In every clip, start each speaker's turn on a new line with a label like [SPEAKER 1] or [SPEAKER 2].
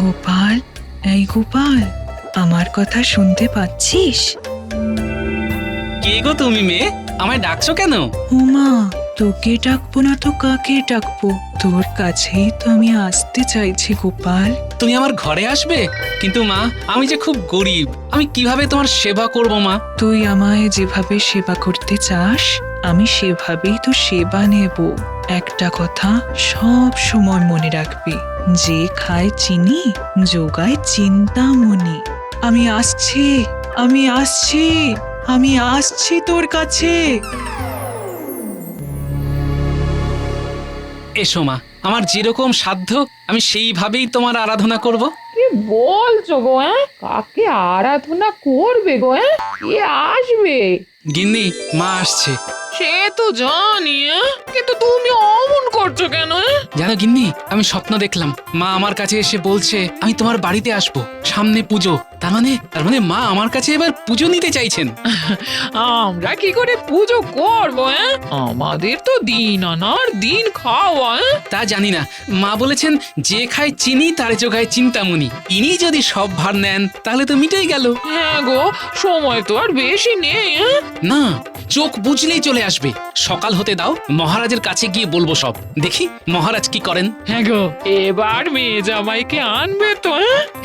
[SPEAKER 1] গোপাল, এই গোপাল, আমার কথা শুনতে পাচ্ছিস?
[SPEAKER 2] কে গো তুমি মেয়ে? আমায় ডাকছো কেন?
[SPEAKER 1] উমা, তোকে ডাকবো না তো কাকে ডাকবো? তোর কাছেই তো আমি আসতে চাইছি গোপাল।
[SPEAKER 2] তুমি আমার ঘরে আসবে? কিন্তু মা, আমি যে খুব গরিব, আমি কিভাবে তোমার সেবা করব মা?
[SPEAKER 1] তুই আমায় যেভাবে সেবা করতে চাস, আমি সেভাবেই তো সেবা নেব। একটা কথা সব সময় মনে রাখবি, যে খায় চিনি যোগায় চিন্তামণি। আমি আসছি, আমি আসছি, আমি আসছি তোর কাছে।
[SPEAKER 2] এসো মা, আমার যেরকম সাধ্য আমি সেইভাবেই তোমার আরাধনা করব।
[SPEAKER 3] কি বলছো গো? কাকে আরাধনা করবে গো? কে আসবে?
[SPEAKER 2] গিন্নি, মা আসছে।
[SPEAKER 3] সে তো জানি, কিন্তু তুমি অমন করছো কেন?
[SPEAKER 2] জানো গিন্নি, আমি স্বপ্ন দেখলাম মা আমার কাছে এসে বলছে আমি তোমার বাড়িতে আসবো, সামনে পুজো। তার মানে মা আমার কাছে এবার পুজো নিতে চাইছেন।
[SPEAKER 3] আমরা কি করে পুজো করবো? আমাদের তো দিন আনার দিন খাওয়া।
[SPEAKER 2] তা জানি না, মা বলেছেন যে খায় চিনি তার যোগায় চিন্তামণি। ইনি যদি সব ভার নেন তাহলে তো মিটেই গেল।
[SPEAKER 3] হ্যাঁ গো, সময় তো আর বেশি নেই।
[SPEAKER 2] না, চোখ বুঝলেই চলে আসবে। সকাল হতে দাও, মহারাজের কাছে গিয়ে বলবো সব। দেখি মহারাজ কি করেন।
[SPEAKER 3] হ্যাঁ গো, এবার মেয়ে জামাইকে আনবে তো?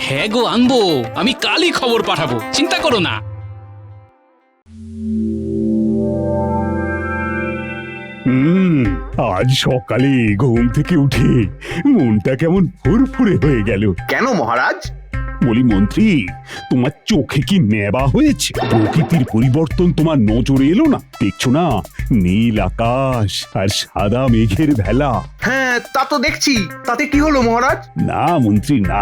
[SPEAKER 2] হ্যাঁ গো, আনবো। আমি কালই খবর পাঠাবো, চিন্তা করো না।
[SPEAKER 4] আজ সকালে ঘুম থেকে উঠে মনটা কেমন ফুরফুরে হয়ে গেল।
[SPEAKER 5] কেন মহারাজ?
[SPEAKER 4] বলি মন্ত্রী, তোমার চোখে কি নেবা হয়েছে? প্রকৃতির পরিবর্তন তোমার নজরে এলো না? দেখছো না, নীল আকাশ আর সাদা মেঘের ভেলা।
[SPEAKER 5] হ্যাঁ, তা তো দেখছি। তাতে কি হলো মহারাজ?
[SPEAKER 4] না মন্ত্রী না,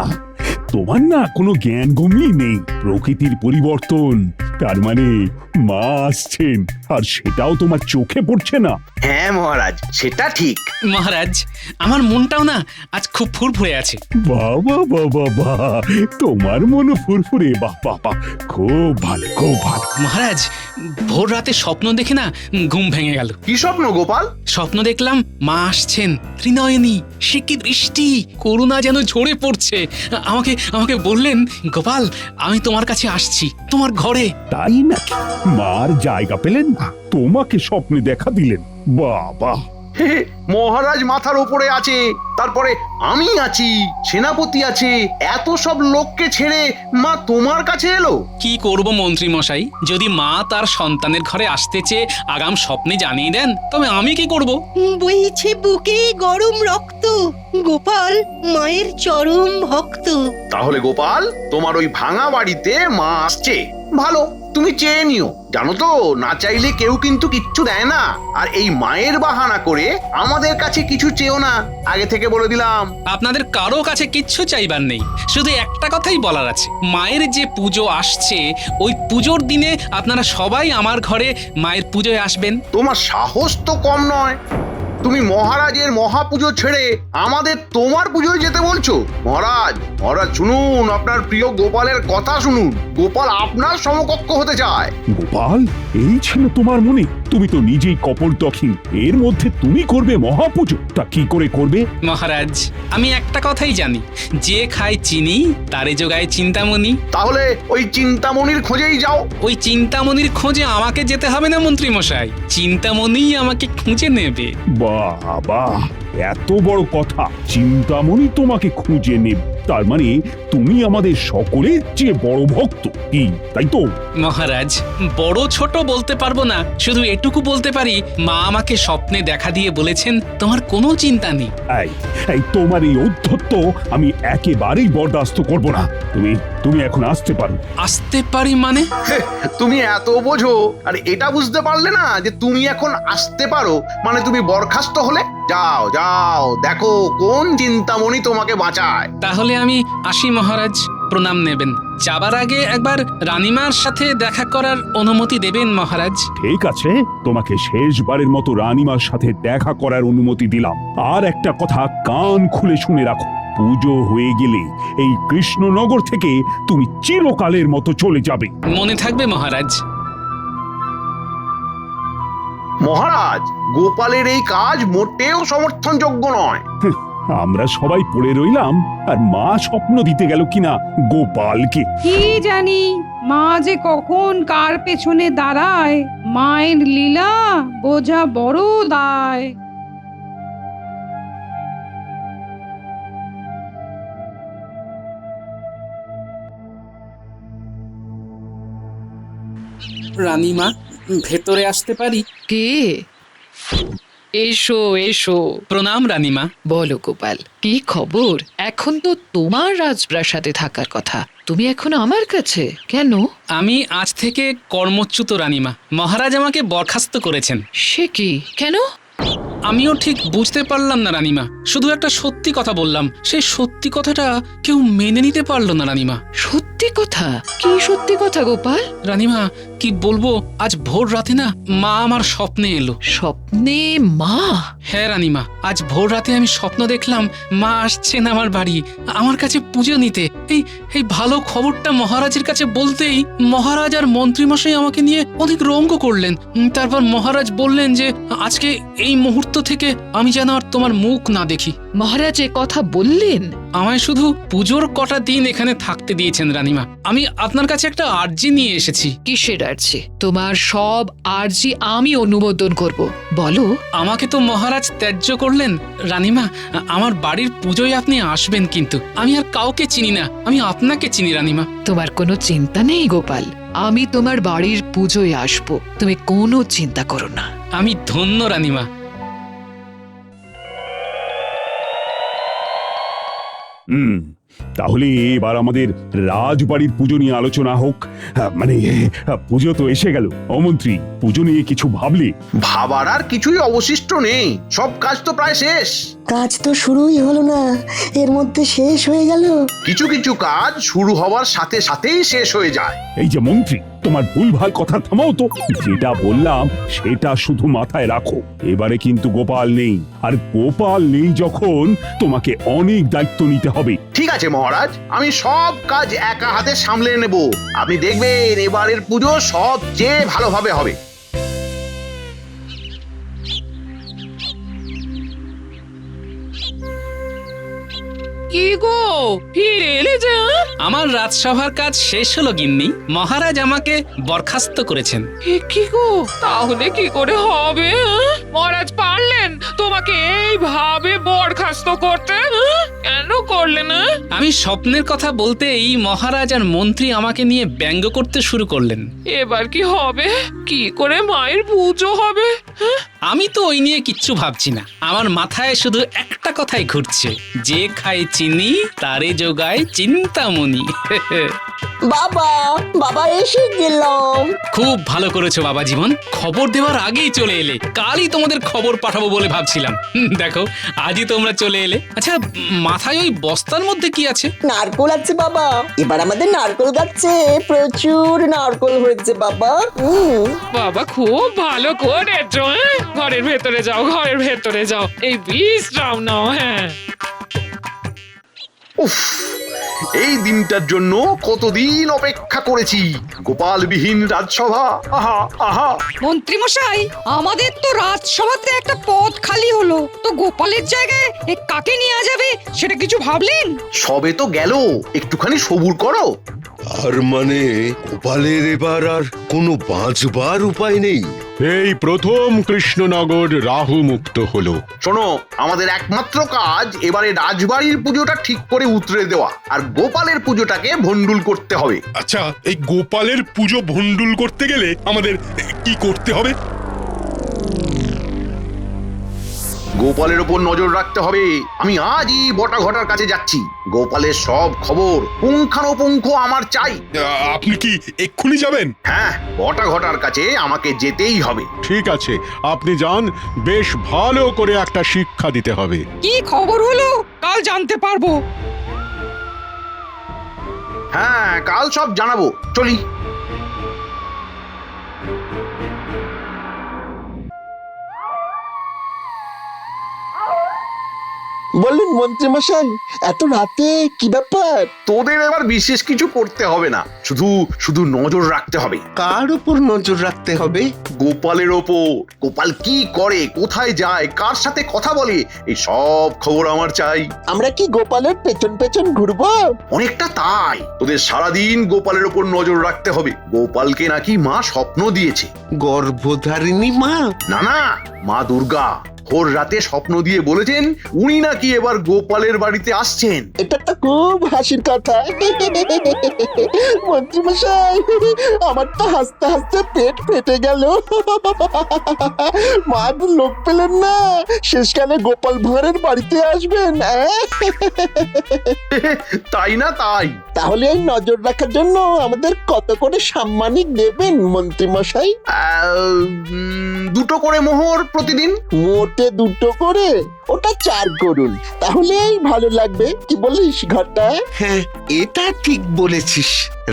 [SPEAKER 4] তোমার না কোনো জ্ঞান গম্যই নেই। প্রকৃতির পরিবর্তন, তার মানে মা আসছেন, আর সেটাও তোমার চোখে পড়ছে না।
[SPEAKER 5] হ্যাঁ মহারাজ, সেটা ঠিক।
[SPEAKER 2] মহারাজ, আমার মনটাও না আজ খুব ফুরফুরে আছে।
[SPEAKER 4] বাবা বাবা বা, তোমার মনে ফুরফুরে? বাহ বাহ বাহ, খুব ভালো খুব ভালো।
[SPEAKER 2] মহারাজ, ভোর রাতে স্বপ্ন দেখে না ঘুম ভেঙে গেল।
[SPEAKER 5] কি স্বপ্ন গোপাল?
[SPEAKER 2] স্বপ্ন দেখলাম মা আসছেন, ত্রিনয়নী, সে কি দৃষ্টি, করুণা যেন ঝরে পড়ছে। আমাকে আমাকে বললেন, গোপাল আমি তোমার কাছে আসছি, তোমার ঘরে।
[SPEAKER 4] তাই নাকি? মার জায়গা পেলেন না, তোমাকে স্বপ্নে দেখা দিলেন? বাবা!
[SPEAKER 5] হে হে, মহারাজ মাথার উপরে আছে, তারপরে আমি আছি, সেনাপতি আছে, এত সব লোককে ছেড়ে মা তোমার কাছে এলো।
[SPEAKER 2] কি করব মন্ত্রী মশাই, যদি মা তার সন্তানের ঘরে আসতে চেয়ে আগাম স্বপ্নে জানিয়ে দেন, তবে আমি কি করব?
[SPEAKER 6] বইছে বুকে গরম রক্ত, গোপাল মায়ের চরম ভক্ত।
[SPEAKER 5] তাহলে গোপাল, তোমার ওই ভাঙা বাড়িতে মা আসছে। ভালো, তুমি চেয়ে নিও। জানো তো, না চাইলে কেউ কিন্তু কিচ্ছু দেয় না। আর এই মায়ের বাহানা করে আমাদের কাছে কিছু চেয়েও না, আগে থেকে বলে দিলাম।
[SPEAKER 2] আপনাদের কারো কাছে কিচ্ছু চাইবার নেই, শুধু একটা কথাই বলার আছে। মায়ের যে পুজো আসছে, ওই পুজোর দিনে আপনারা সবাই আমার ঘরে মায়ের পুজোয় আসবেন।
[SPEAKER 5] তোমার সাহস তো কম নয়। তুমি মহারাজের মহাপুজো ছেড়ে আমাদের তোমার পুজোয় যেতে বলছো? মহারাজ, মহারাজ শুনুন, আপনার প্রিয় গোপালের কথা শুনুন। গোপাল আপনার সমকক্ষ হতে চায়।
[SPEAKER 4] গোপাল, এই ছিল তোমার মনে? তুমি তো নিজেই কপোলতখিন, এর মধ্যে তুমি করবে মহাপুজো? তা কি করে করবে?
[SPEAKER 2] মহারাজ, আমি একটা কথাই জানি, যে খায় চিনি তারে যোগায় চিন্তামণি।
[SPEAKER 5] তাহলে ওই চিন্তামণির খোঁজেই যাও।
[SPEAKER 2] ওই চিন্তামণির খোঁজে আমাকে যেতে হবে না মন্ত্রী মশাই, চিন্তামণিই আমাকে খুঁজে নেবে।
[SPEAKER 4] বাবা, এত বড় কথা! চিন্তামণি তোমাকে খুঁজে নেবে? তার মানে তুমি আমাদের সকলের চেয়ে বড় ভক্ত, কি তাই তো?
[SPEAKER 2] মহারাজ, বড় ছোট বলতে পারবো না, শুধু এটুকু বলতে পারি মা আমাকে স্বপ্নে দেখা দিয়ে বলেছেন তোমার কোনো চিন্তা নেই।
[SPEAKER 4] এই এই তোমার এই ঔদ্ধত্য আমি একেবারেই বরদাস্ত করব না। তুমি তুমি এখন আসতে পারো।
[SPEAKER 2] আসতে পারি মানে?
[SPEAKER 5] তুমি এত বোঝো আর এটা বুঝতে পারলে না যে তুমি এখন আসতে পারো মানে তুমি বরখাস্ত হলে? যাও যাও, দেখো কোন চিন্তামণি তোমাকে বাঁচায়।
[SPEAKER 2] তাহলে আমি আসি মহারাজ, প্রণাম নেবেন। যাবার আগে একবার রানীমার সাথে দেখা করার অনুমতি দেবেন মহারাজ।
[SPEAKER 4] ঠিক আছে, তোমাকে শেষবারের মতো রানীমার সাথে দেখা করার অনুমতি দিলাম। আর একটা কথা কান খুলে শুনে রাখো, পুজো হয়ে গেলে এই কৃষ্ণনগর থেকে তুমি চিরকালের মতো চলে যাবে।
[SPEAKER 2] মনে থাকবে মহারাজ।
[SPEAKER 5] মহারাজ, গোপালের এই কাজ মোটেও সমর্থনযোগ্য নয়।
[SPEAKER 4] আমরা সবাই পড়ে রইলাম আর মা স্বপ্ন দিতে গেল কিনা গোপালকে।
[SPEAKER 7] কি জানি মা যে কখন কার পেছনে দাঁড়ায়, মায়ের লীলা বোঝা বড় দায়।
[SPEAKER 2] রানীমা, ভেতরে আসতে পারি?
[SPEAKER 3] কে? এসো এসো।
[SPEAKER 2] প্রণাম রানীমা।
[SPEAKER 3] বলো গোপাল, কি খবর? এখন তো তোমার রাজপ্রাসাদে থাকার কথা, তুমি এখন আমার কাছে কেন?
[SPEAKER 2] আমি আজ থেকে কর্মচ্যুত রানীমা। মহারাজ আমাকে বরখাস্ত করেছেন।
[SPEAKER 3] সে কি, কেন?
[SPEAKER 2] আমিও ঠিক বুঝতে পারলাম না রানীমা, শুধু একটা সত্যি কথা বললাম, সেই সত্যি কথাটা কেউ মেনে নিতে পারলো না রানীমা।
[SPEAKER 3] সত্যি কথা? কি সত্যি কথা গোপাল?
[SPEAKER 2] রানীমা, কি বলবো, আজ ভোর রাতে না মা আমার স্বপ্নে এলো।
[SPEAKER 3] স্বপ্নে মা?
[SPEAKER 2] হ্যাঁ রানীমা, আজ ভোর রাতে আমি স্বপ্ন দেখলাম মা আসছেন আমার বাড়ি, আমার কাছে পুজো নিতে। এই এই ভালো খবরটা মহারাজের কাছে বলতেই মহারাজ আর মন্ত্রীমশাই আমাকে নিয়ে অনেক রঙ্গ করলেন। তারপর মহারাজ বললেন যে আজকে এই মুহূর্ত থেকে আমি যেন আর তোমার মুখ না দেখি।
[SPEAKER 3] মহারাজ এ কথা বললেন?
[SPEAKER 2] আমায় শুধু পুজোর কটা দিন এখানে থাকতে দিয়েছেন রানীমা। আমি আপনার কাছে একটা আর্জি নিয়ে এসেছি।
[SPEAKER 3] কিসের আর্জি? তোমার সব আর্জি আমি অনুমোদন করব, বলো।
[SPEAKER 2] আমাকে তো মহারাজ ত্যায্য করলেন রানীমা, আমার বাড়ির পুজোয় আপনি আসবেন, কিন্তু আমি আর কাউকে চিনি না, আমি আপনাকে চিনি রানীমা।
[SPEAKER 3] তোমার কোনো চিন্তা নেই গোপাল, আমি তোমার বাড়ির পুজোয় আসবো, তুমি কোনো চিন্তা করো না।
[SPEAKER 2] আমি ধন্য রানীমা।
[SPEAKER 4] তাহলে এবার আমাদের রাজবাড়ির পুজো নিয়ে আলোচনা হোক। মানে পুজো তো এসে গেল, অমন্ত্রী পুজো নিয়ে কিছু ভাবলে?
[SPEAKER 5] ভাবার আর কিছুই অবশিষ্ট নেই, সব কাজ তো প্রায় শেষ।
[SPEAKER 8] কাজ তো শুরুই হলো না, এর মধ্যে শেষ হয়ে গেল।
[SPEAKER 5] কিছু কিছু কাজ শুরু হওয়ার সাথে সাথেই শেষ হয়ে যায়।
[SPEAKER 4] এই যে মন্ত্রী, তোমার ভুলভাল কথা থামাও তো। যেটা বললাম সেটা শুধু মাথায় রাখো। এবারে কিন্তু গোপাল নেই, আর গোপাল নেই যখন তোমাকে অনেক দায়িত্ব নিতে হবে।
[SPEAKER 5] ঠিক আছে মহারাজ, আমি সব কাজ একা হাতে সামলে নেব। আপনি দেখবেন এবারের পুজো সবচেয়ে ভালোভাবে হবে।
[SPEAKER 3] কি গো, ফিরে এলে যে?
[SPEAKER 2] আমার রাজসভার কাজ শেষ হলো গিন্নি, মহারাজ আমাকে বরখাস্ত করেছেন।
[SPEAKER 3] কি গো, তাহলে কি করে হবে? মহারাজ পারলেন তোমাকে এইভাবে বরখাস্ত করতে? কেন করলেন না?
[SPEAKER 2] আমি স্বপ্নের কথা বলতেই মহারাজ আর মন্ত্রী আমাকে নিয়ে ব্যঙ্গ করতে শুরু করলেন।
[SPEAKER 3] এবার কি হবে? কি করে মায়ের পুজো হবে?
[SPEAKER 2] আমি তো ওই নিয়ে কিচ্ছু ভাবছি না, আমার মাথায় শুধু একটা কথাই ঘুরছে, যে খায় চিনি তারে যোগায় চিন্তামণি।
[SPEAKER 8] বাবা, বাবা এসে গেলাম।
[SPEAKER 2] খুব ভালো করেছো বাবা জীবন, খবর দেওয়ার আগেই চলে এলে। কালই তোমাদের খবর পাঠাবো বলে ভাবছিলাম, দেখো আজই তোমরা চলে এলে। আচ্ছা, মাথায় ওই বস্তার মধ্যে কি আছে?
[SPEAKER 8] নারকোল আছে বাবা, এবার আমাদের নারকোল গাছে প্রচুর নারকোল হয়েছে বাবা।
[SPEAKER 3] বাবা খুব ভালো করেছো। ঘরের ভেতরে যাও, ঘরের ভেতরে যাও, এই বিশ্রাম নাও। হ্যাঁ,
[SPEAKER 5] উফ, এই দিনটার জন্য কতদিন অপেক্ষা করেছি। গোপালবিহীন রাজসভা, আহা আহা।
[SPEAKER 7] মন্ত্রী মশাই, আমাদের তো রাজসভাতে একটা পদ খালি হলো, তো গোপালের জায়গায় কাকে নেওয়া যাবে সেটা কিছু ভাবলেন?
[SPEAKER 5] সবে তো গেল, একটুখানি সবুর করো।
[SPEAKER 9] আর মানে গোপালের এবার আর কোনো বাঁচবার উপায় নেই।
[SPEAKER 10] এই প্রথম কৃষ্ণনগর রাহু মুক্ত হলো।
[SPEAKER 5] শোনো, আমাদের একমাত্র কাজ এবারে রাজবাড়ির পুজোটা ঠিক করে উতরে দেওয়া, আর গোপালের পুজোটাকে ভন্ডুল করতে হবে।
[SPEAKER 10] আচ্ছা, এই গোপালের পুজো ভণ্ডুল করতে গেলে আমাদের কি করতে হবে?
[SPEAKER 5] গোপালের ওপর নজর রাখতে হবে। আমি আজই বটা ঘটার কাছে যাচ্ছি, গোপালের সব খবর পুঙ্খানুপুঙ্খ আমার চাই।
[SPEAKER 10] আপনি কি এক্ষুনি যাবেন?
[SPEAKER 5] হ্যাঁ, বটা ঘটার কাছে আমাকে যেতেই হবে।
[SPEAKER 10] ঠিক আছে, আপনি যান, বেশ ভালো করে একটা শিক্ষা দিতে হবে।
[SPEAKER 7] কি খবর হলো কাল জানতে পারবো।
[SPEAKER 5] হ্যাঁ, কাল সব জানাবো, চলি।
[SPEAKER 11] বলুন মন্ত্রী মশাই, এত রাতে কি ব্যাপার?
[SPEAKER 5] তোদের এবার বিশেষ কিছু করতে হবে না, শুধু শুধু নজর রাখতে হবে
[SPEAKER 9] কার উপর নজর রাখতে হবে?
[SPEAKER 5] গোপালের ওপর। গোপাল কি করে, কোথায় যায়, কার সাথে কথা বলে, এই সব খবর আমার চাই।
[SPEAKER 11] আমরা কি গোপালের পেছন পেছন ঘুরবো?
[SPEAKER 5] অনেকটা তাই। তোদের সারাদিন গোপালের ওপর নজর রাখতে হবে। গোপালকে নাকি মা স্বপ্ন দিয়েছে।
[SPEAKER 9] গর্ভধারিণী মা?
[SPEAKER 5] না না, মা দুর্গা ভোর রাতে স্বপ্ন দিয়ে বলেছেন উনি নাকি এবার গোপালের বাড়িতে আসছেন।
[SPEAKER 11] এটা তো খুব হাসির কথা। মন্ত্রী মশাই, আমার তো হাসতে হাসতে পেট ফেটে গেল। মা তো লোক পেলেন না, শেষকালে গোপাল ভাঁড়ের বাড়িতে আসবেন।
[SPEAKER 5] তাই না তাই?
[SPEAKER 11] তাহলে এই নজর রাখার জন্য আমাদের কত করে সাম্মানিক দেবেন মন্ত্রী মশাই?
[SPEAKER 5] দুটো করে মোহর প্রতিদিন।
[SPEAKER 11] মোটে দুটো করে? ওটা 4 করুন, তাহলেই ভালো লাগবে। কি বলিস ঘটা?
[SPEAKER 9] হ্যাঁ, এটা ঠিক বলেছিস।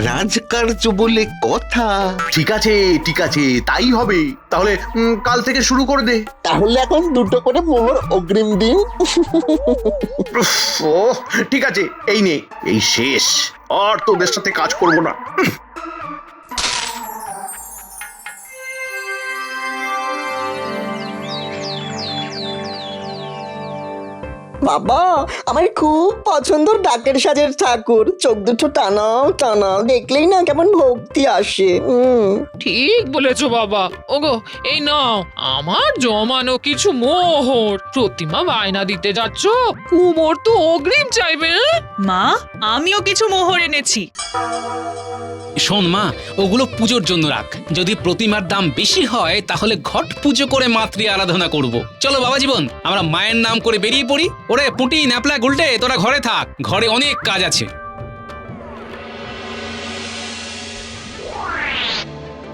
[SPEAKER 9] রাজকার্য বলে কথা।
[SPEAKER 5] ঠিক আছে ঠিক আছে, তাই হবে। তাহলে কাল থেকে শুরু করে দে।
[SPEAKER 11] তাহলে এখন দুটো করে মোহর অগ্রিম দিন।
[SPEAKER 5] উফ, ও ঠিক আছে, এই নে, এই শেষ। আর তোদের সাথে কাজ করব না।
[SPEAKER 8] বাবা, আমার খুব পছন্দ ডাকের সাজের ঠাকুর। চোখ দুটো টানাও টানা, দেখলেই না কেমন ভক্তি আসে।
[SPEAKER 3] ঠিক বলেছো বাবা। ওগো, এই নাও আমার জমানো কিছু মোহর। প্রতিমা বায়না দিতে যাচ্ছ, কুমোর তো অগ্রিম চাইবে।
[SPEAKER 1] মা, আমিও কিছু মোহর এনেছি।
[SPEAKER 2] শোন মা, ওগুলো পুজোর জন্য রাখ। যদি প্রতিমার দাম বেশি হয় তাহলে ঘট পুজো করে মাতৃ আরাধনা করব। চলো বাবা জীবন, আমরা মায়ের নাম করে বেরিয়ে পড়ি। ওরে পুঁটি, ন্যাপলা, গুলটে, তোরা ঘরে থাক, ঘরে অনেক কাজ আছে।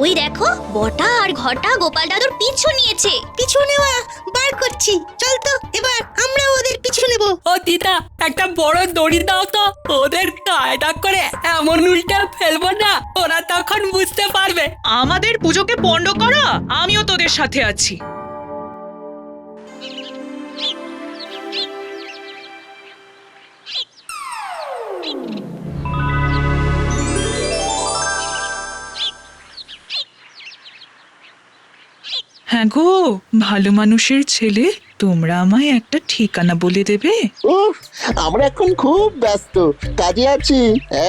[SPEAKER 12] ওই দেখো, বটা আর ঘটা গোপাল দাদুর পিছু নিয়েছে।
[SPEAKER 6] পিছু নেওয়া বার করছি, চল তো এবার আমরা ওদের পিছু নেব।
[SPEAKER 7] ও দিদা, একটা বড় দড়ি দাও তো, ওদের কায়দা করে এমন উল্টে ফেলবো না, ওরা তখন বুঝতে পারবে।
[SPEAKER 1] আমাদের পুজোকে পণ্ড করা, আমিও তোদের সাথে আছি। হ্যাঁ গো, ভালো মানুষের ছেলে, তোমরা আমায় একটা ঠিকানা বলে দেবে?
[SPEAKER 11] উফ, আমরা এখন খুব ব্যস্ত, কাজে আছি,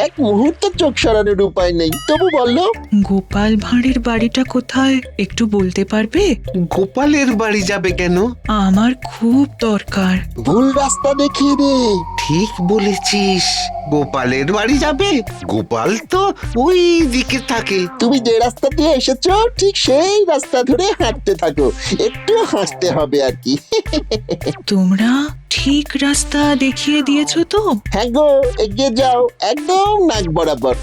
[SPEAKER 11] এক মুহূর্ত চোখ সরানোর উপায় নেই। তবু বললো,
[SPEAKER 1] গোপাল ভাঁড়ের বাড়িটা কোথায় একটু বলতে পারবে?
[SPEAKER 9] গোপালের বাড়ি যাবে কেন?
[SPEAKER 1] আমার খুব দরকার।
[SPEAKER 11] ভুল রাস্তা দেখিয়ে দে।
[SPEAKER 9] ঠিক বলেছিস, গোপালের বাড়ি যাবে। গোপাল তো ওই দিকে থাকে।
[SPEAKER 11] তুমি যে রাস্তা দিয়ে এসেছো ঠিক সেই রাস্তা ধরে হাঁটতে থাকো, একটু হাসতে হবে আর কি।
[SPEAKER 1] তোমরা ঠিক রাস্তা দেখিয়ে দিয়েছো তো?
[SPEAKER 11] হ্যাঁ গো, এগিয়ে যাও, একদম নাক বরাবর।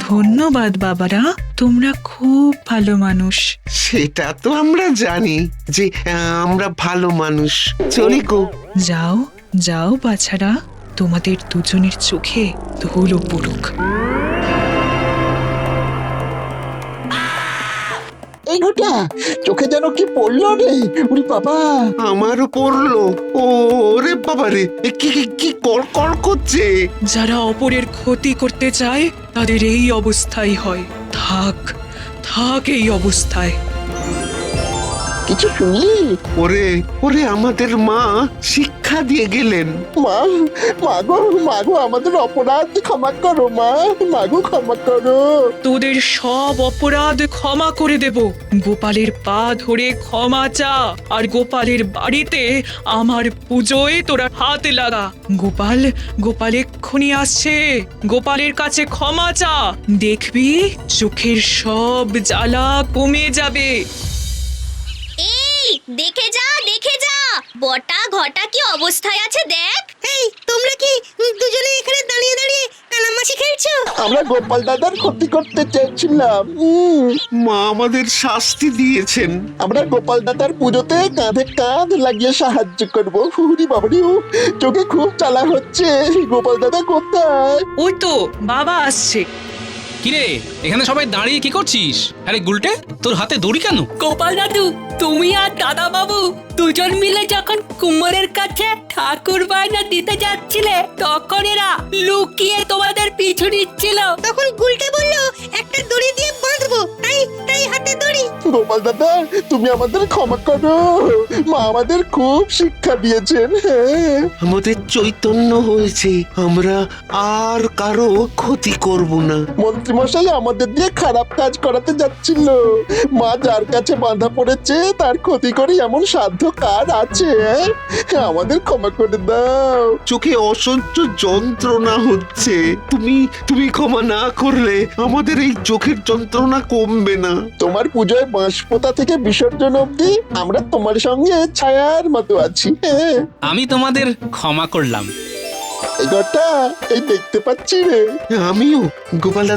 [SPEAKER 1] ধন্যবাদ বাবারা, তোমরা খুব ভালো মানুষ।
[SPEAKER 9] সেটা তো আমরা জানি যে আমরা ভালো মানুষ। চলি গো।
[SPEAKER 1] যাও যাও বাছারা, তোমাদের দুজনের চোখে ধুলো পড়ুক।
[SPEAKER 11] এই ঘটা, চোখে যেন কি পড়লো রে? উরি বাবা!
[SPEAKER 9] আমারও পড়লো। ও রে বাবা রে, কি কি কি কড়কড় করছে?
[SPEAKER 1] যারা অপরের ক্ষতি করতে চায় তাদের এই অবস্থাই হয়। থাক থাক এই অবস্থায়।
[SPEAKER 11] কিছু শুনলি?
[SPEAKER 9] ওরে ওরে, আমাদের মা শিক্ষা দিয়ে গেলেন।
[SPEAKER 11] মা, মাগো মাগো, আমাদের অপরাধ ক্ষমা করো মা, মাগো ক্ষমা করো।
[SPEAKER 1] তোদের সব অপরাধ ক্ষমা করে দেব। গোপালের পা ধরে ক্ষমা চা, আর গোপালের বাড়িতে আমার পুজোয় তোরা হাত লাগা। গোপাল গোপাল এক্ষুনি আসছে, গোপালের কাছে ক্ষমা চা, দেখবি চোখের সব জ্বালা কমে যাবে।
[SPEAKER 12] এই দেখে যা, দেখে যা, বটা ঘটা কি অবস্থায় আছে দেখ।
[SPEAKER 6] এই, তোমরা কি দুজনে এখানে দাঁড়িয়ে দাঁড়িয়ে কানামাছি খেলছো?
[SPEAKER 11] আমরা গোপাল দাদার ক্ষতি করতে চেয়েছিলাম।
[SPEAKER 9] মা আমাদের শাস্তি দিয়েছেন।
[SPEAKER 11] আমরা গোপাল দাদার পুজোতে কাঁধে কাঁধ লাগিয়ে সাহায্য করবো। হুরি বাবারি, চোখে খুব জ্বালা হচ্ছে। গোপাল দাদা কোথায়?
[SPEAKER 1] ওই তো বাবা আসছে।
[SPEAKER 2] কিরে, এখানে সবাই দাঁড়িয়ে কি করছিস? আরে গুলটে, তোর হাতে দড়ি কেন?
[SPEAKER 7] গোপাল দাদু, তুমি আর দাদা বাবু দুজন মিলে যখন কুমোরের কাছে ঠাকুর বায়না দিতে যাচ্ছিলে তখন এরা লুকিয়ে তোমাদের পিছু নিচ্ছিল।
[SPEAKER 6] তখন গুলটে বলল একটা দড়ি দিয়ে বাঁধবো, তাই হাতে দড়ি।
[SPEAKER 11] গোপাল দাদা তুমি আমাদের ক্ষমা করো, মা আমাদের খুব শিক্ষা দিয়েছেন। হ্যাঁ
[SPEAKER 9] আমাদের চৈতন্য হয়েছে, আমরা আর কারো ক্ষতি করব না।
[SPEAKER 11] মন্ত্রীমশাই আমাদের দিয়ে খারাপ কাজ করাতে যাচ্ছিল, মা যার কাছে বাঁধা পড়েছে তার ক্ষতি করে এমন সাধ্য কার আছে? আমাদের ক্ষমা করে দাও।
[SPEAKER 9] চোখে অসহ্য যন্ত্রণা হচ্ছে, তুমি ক্ষমা না করলে আমাদের এই চোখের যন্ত্রণা কমবে না।
[SPEAKER 11] তোমার পুজোয় বাঁশপোতা থেকে বিসর্জন অবধি আমরা তোমার সঙ্গে ছায়ার মতো আছি। হ্যাঁ
[SPEAKER 2] আমি তোমাদের ক্ষমা করলাম।
[SPEAKER 11] এই ঘরটা এই দেখতে পাচ্ছি রে।
[SPEAKER 9] আমিও। গোপাল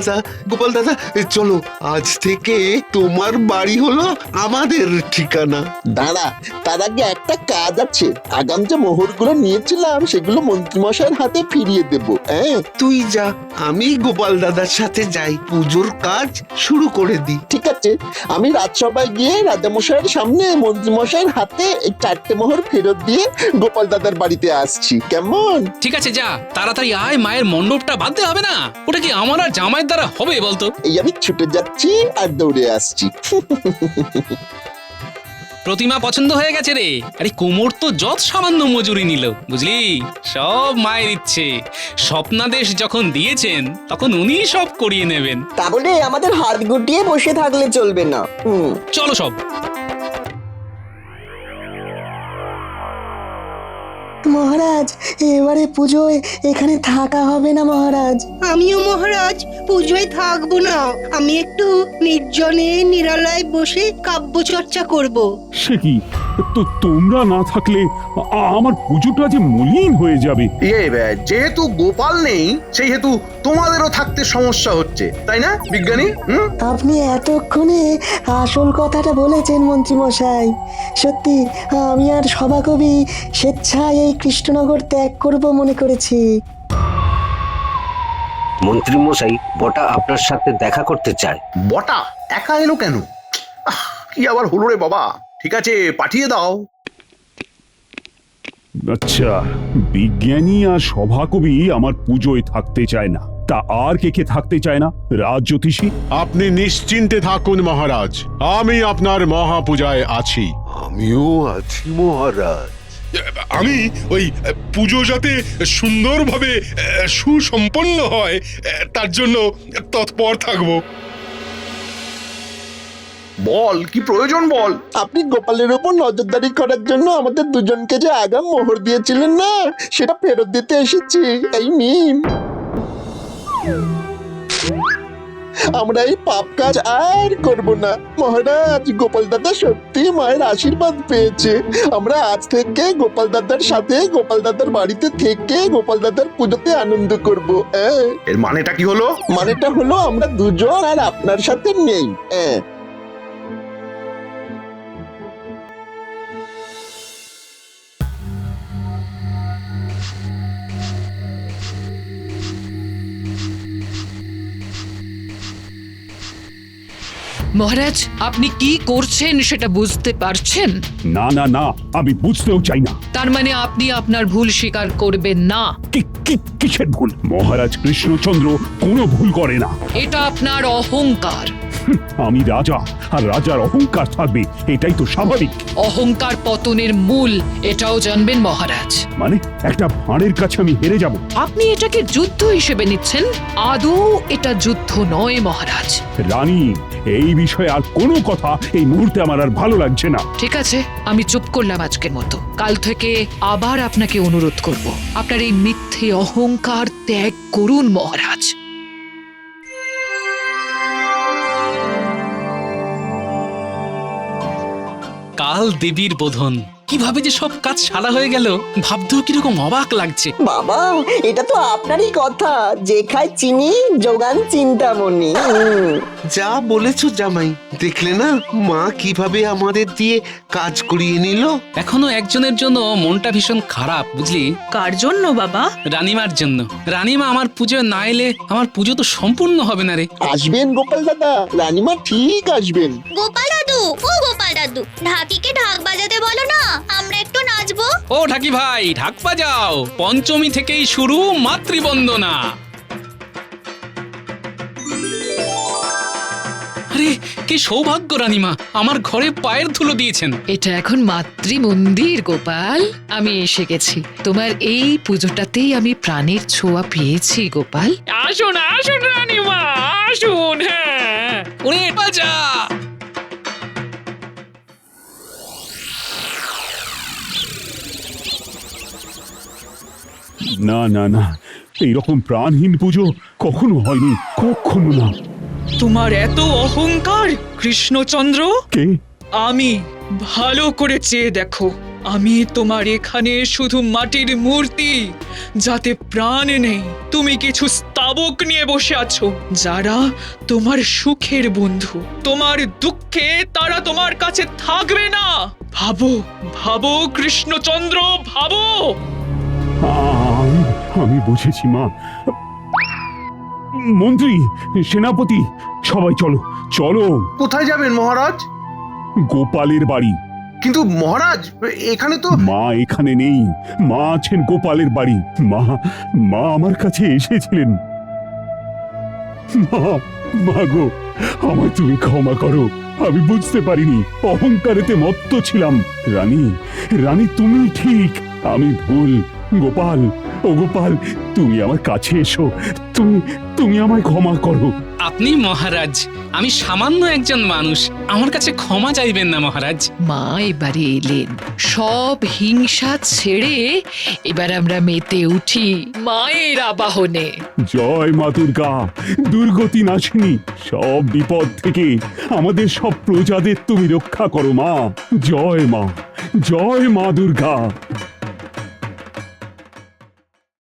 [SPEAKER 9] দাদা চলো, আজ থেকে তোমার বাড়ি হলো আমাদের ঠিকানা।
[SPEAKER 11] দাঁড়া, তার আগে একটা কাজ আছে। আগাম যে মোহরগুলো নিয়েছিলাম সেগুলো মন্ত্রীমশাইয়ের হাতে ফিরিয়ে দেব। হ্যাঁ
[SPEAKER 9] তুই যা, আমি গোপাল দাদার সাথে যাই, পুজোর কাজ শুরু করে দি।
[SPEAKER 11] ঠিক আছে, আমি রাজসভায় গিয়ে রাজামশাইয়ের সামনে মন্ত্রীমশাইয়ের হাতে এই 4টে মোহর ফেরত দিয়ে গোপাল দাদার বাড়িতে আসছি। কেমন?
[SPEAKER 2] ঠিক আছে, যা তাড়াতাড়ি আয়, মায়ের মণ্ডপটা বাঁধতে হবে না? ওটা কি আমার আর জামাইয়ের দ্বারা হবে বলতো?
[SPEAKER 11] এই আমি ছুটে যাচ্ছি আর দৌড়ে আসছি।
[SPEAKER 2] প্রতিমা পছন্দ হয়ে গেছে রে। আরে কোমর তো যত সামান্য মজুরি নিল, বুঝলি? সব মায়ের ইচ্ছে। স্বপ্নাদেশ যখন দিয়েছেন তখন উনি সব করিয়ে নেবেন।
[SPEAKER 8] তা বলে আমাদের হাত গুটিয়ে বসে থাকলে চলবে না।
[SPEAKER 2] চলো সব।
[SPEAKER 8] মহারাজ, এবারে পুজোয় এখানে থাকা হবে না মহারাজ।
[SPEAKER 6] আমিও মহারাজ পুজোয় থাকবো না, আমি একটু নির্জনে নিরালায় বসে কাব্য চর্চা করব।
[SPEAKER 4] সে কি, তো তোমরা না থাকলে আমার পুজোটা যে মলিন হয়ে যাবে।
[SPEAKER 5] যেহেতু গোপাল নেই সেহেতু তোমাদেরও থাকতে সমস্যা হচ্ছে, তাই না বিজ্ঞানী?
[SPEAKER 8] আপনি এতক্ষণে আসল কথাটা বলেছেন মন্ত্রীমশাই। সত্যি আমি আর সভাকবি স্বেচ্ছায় এই কৃষ্ণনগর ত্যাগ করব মনে করেছি।
[SPEAKER 13] মন্ত্রী মশাই, বটা আপনার সাথে দেখা করতে চায়।
[SPEAKER 5] বটা একা এলো কেন? কি আবার হলো রে বাবা? ঠিক আছে, পাঠিয়ে দাও।
[SPEAKER 4] আচ্ছা, বিজ্ঞানী আর সভাকবি আমার পুজোয় থাকতে চায় না, তা আর কে থাকতে চায় না? রাজ জ্যোতিষী?
[SPEAKER 10] আপনি নিশ্চিন্তে থাকুন মহারাজ, আমি আপনার মহাপূজায় আছি।
[SPEAKER 9] আমিও আছি মহারাজ।
[SPEAKER 10] আমি ওই পুজো যাতে সুন্দরভাবে সুসম্পন্ন হয় তার জন্য তৎপর থাকবো।
[SPEAKER 5] বল, কি প্রয়োজন বল।
[SPEAKER 11] আপনি গোপালের উপর নজরদারি করার জন্য আমাদের দুজনকে যে আগাম মোহর দিয়েছিলেন না, সেটা ফেরত দিতে এসেছি। এই নিন। আমরা এই পাপ কাজ আর করব না মহারাজ। গোপাল দাদা সত্যি মায়ের আশীর্বাদ পেয়েছে। আমরা আজ থেকে গোপাল দাদার সাথে গোপাল দাদার বাড়িতে থেকে গোপাল দাদার পুজোতে আনন্দ করব।
[SPEAKER 5] এর মানেটা কি হলো?
[SPEAKER 11] মানেটা হলো আমরা দুজন আর আপনার সাথে নেই।
[SPEAKER 7] মহারাজ, আপনি কি করছেন সেটা বুঝতে পারছেন?
[SPEAKER 4] না না না, আমি বুঝতেও চাই না।
[SPEAKER 7] তার মানে আপনি আপনার ভুল স্বীকার করবেন না?
[SPEAKER 4] কিসের ভুল? মহারাজ কৃষ্ণচন্দ্র কোনো ভুল করে না।
[SPEAKER 7] এটা আপনার অহংকার।
[SPEAKER 4] আমি রাজা, আর রাজার অহংকার থাকবে, এটাই তো স্বাভাবিক।
[SPEAKER 7] অহংকার পতনের মূল, এটাও জানবেন মহারাজ।
[SPEAKER 4] মানে একটা ভাঁড়ের কাছে আমি হেরে যাব?
[SPEAKER 7] আপনি এটাকে যুদ্ধ হিসেবে নিচ্ছেন। আদৌ এটা যুদ্ধ নয় মহারাজ।
[SPEAKER 4] রানী, এই বিষয়ে আর কোনো কথা এই মুহূর্তে আমার আর ভালো লাগছে না।
[SPEAKER 7] ঠিক আছে, আমি চুপ করলাম আজকের মতো। কাল থেকে আবার আপনাকে অনুরোধ করব, আপনার এই মিথ্যে অহংকার ত্যাগ করুন মহারাজ।
[SPEAKER 2] কাল দেবীর বোধন, কিভাবে যে সব কাজ সারা হয়ে গেল ভাবতেও কিরকম অবাক লাগছে।
[SPEAKER 8] বাবা, এটা তো আপনারই কথা, যে খায় চিনি যোগান চিন্তামণি।
[SPEAKER 9] যা বলেছো জামাই, দেখলে না মা কিভাবে আমাদের দিয়ে কাজ করিয়ে নিল।
[SPEAKER 2] এখনো একজনের জন্য মনটা ভীষণ খারাপ, বুঝলি?
[SPEAKER 1] কার জন্য বাবা?
[SPEAKER 2] রানীমার জন্য। রানীমা আমার পুজো না এলে আমার পুজো তো সম্পূর্ণ হবে না রে।
[SPEAKER 11] আসবেন গোপাল দাদা, রানীমা ঠিক আসবেন।
[SPEAKER 12] গোপাল দাদু, ও গোপাল দাদু, ঢাকিকে ঢাক বাজাতে বলো না, আমরা একটু নাচবো।
[SPEAKER 2] ও ঢাকি ভাই, ঢাক বাজাও। পঞ্চমী থেকেই শুরু মাতৃবন্দনা। আরে কি সৌভাগ্য রানীমা, আমার ঘরে পায়ের ধুলো দিয়েছেন।
[SPEAKER 3] এটা এখন মাতৃ মন্দির গোপাল, আমি এসে গেছি। তোমার এই পুজোটাতেই আমি প্রাণের ছোঁয়া পেয়েছি গোপাল। আসুন আসুন রানীমা, আসুন। হ্যাঁ,
[SPEAKER 2] ওরে বাজা।
[SPEAKER 4] না না না, এইরকম প্রাণহীন পুজো কখনো হয়নি, কখনো না।
[SPEAKER 1] তোমার এত অহংকার কৃষ্ণচন্দ্র।
[SPEAKER 4] কে?
[SPEAKER 1] আমি, ভালো করে চেয়ে দেখো। আমি তোমার এখানে শুধু মাটির মূর্তি, যাতে প্রাণ নেই। তুমি কিছু স্তাবক নিয়ে বসে আছো, যারা তোমার সুখের বন্ধু। তোমার দুঃখে তারা তোমার কাছে থাকবে না। ভাবো ভাবো কৃষ্ণচন্দ্র, ভাবো।
[SPEAKER 4] আমি বুঝেছি মা। মন্ত্রী, সেনাপতি, সবাই চলো চলো।
[SPEAKER 5] কোথায় যাবেন মহারাজ?
[SPEAKER 4] গোপালের বাড়ি।
[SPEAKER 5] কিন্তু মহারাজ, এখানে তো
[SPEAKER 4] মা এখানে নেই, মা আছেন গোপালের বাড়ি। মা মা আমার কাছে এসেছিলেন। মা, মা গো, আমায় তুমি ক্ষমা করো। আমি বুঝতে পারিনি, অহংকারেতে মত্ত ছিলাম। রানী, রানী তুমি ঠিক, আমি ভুল। গোপাল, ও গোপাল, তুমি আমার কাছে এসো। তুমি তুমি আমায় ক্ষমা করো।
[SPEAKER 2] আপনি মহারাজ, আমি সামান্য একজন মানুষ, আমার কাছে ক্ষমা চাইবেন না মহারাজ।
[SPEAKER 3] মা এবারে এলেন, সব হিংসা ছেড়ে এবার আমরা মেতে উঠি মায়ের আবাহনে।
[SPEAKER 4] জয় মা দুর্গা, দুর্গতি নাশিনী। সব বিপদ থেকে আমাদের সব প্রজাদের তুমি রক্ষা করো মা। জয় মা, জয় মা দুর্গা।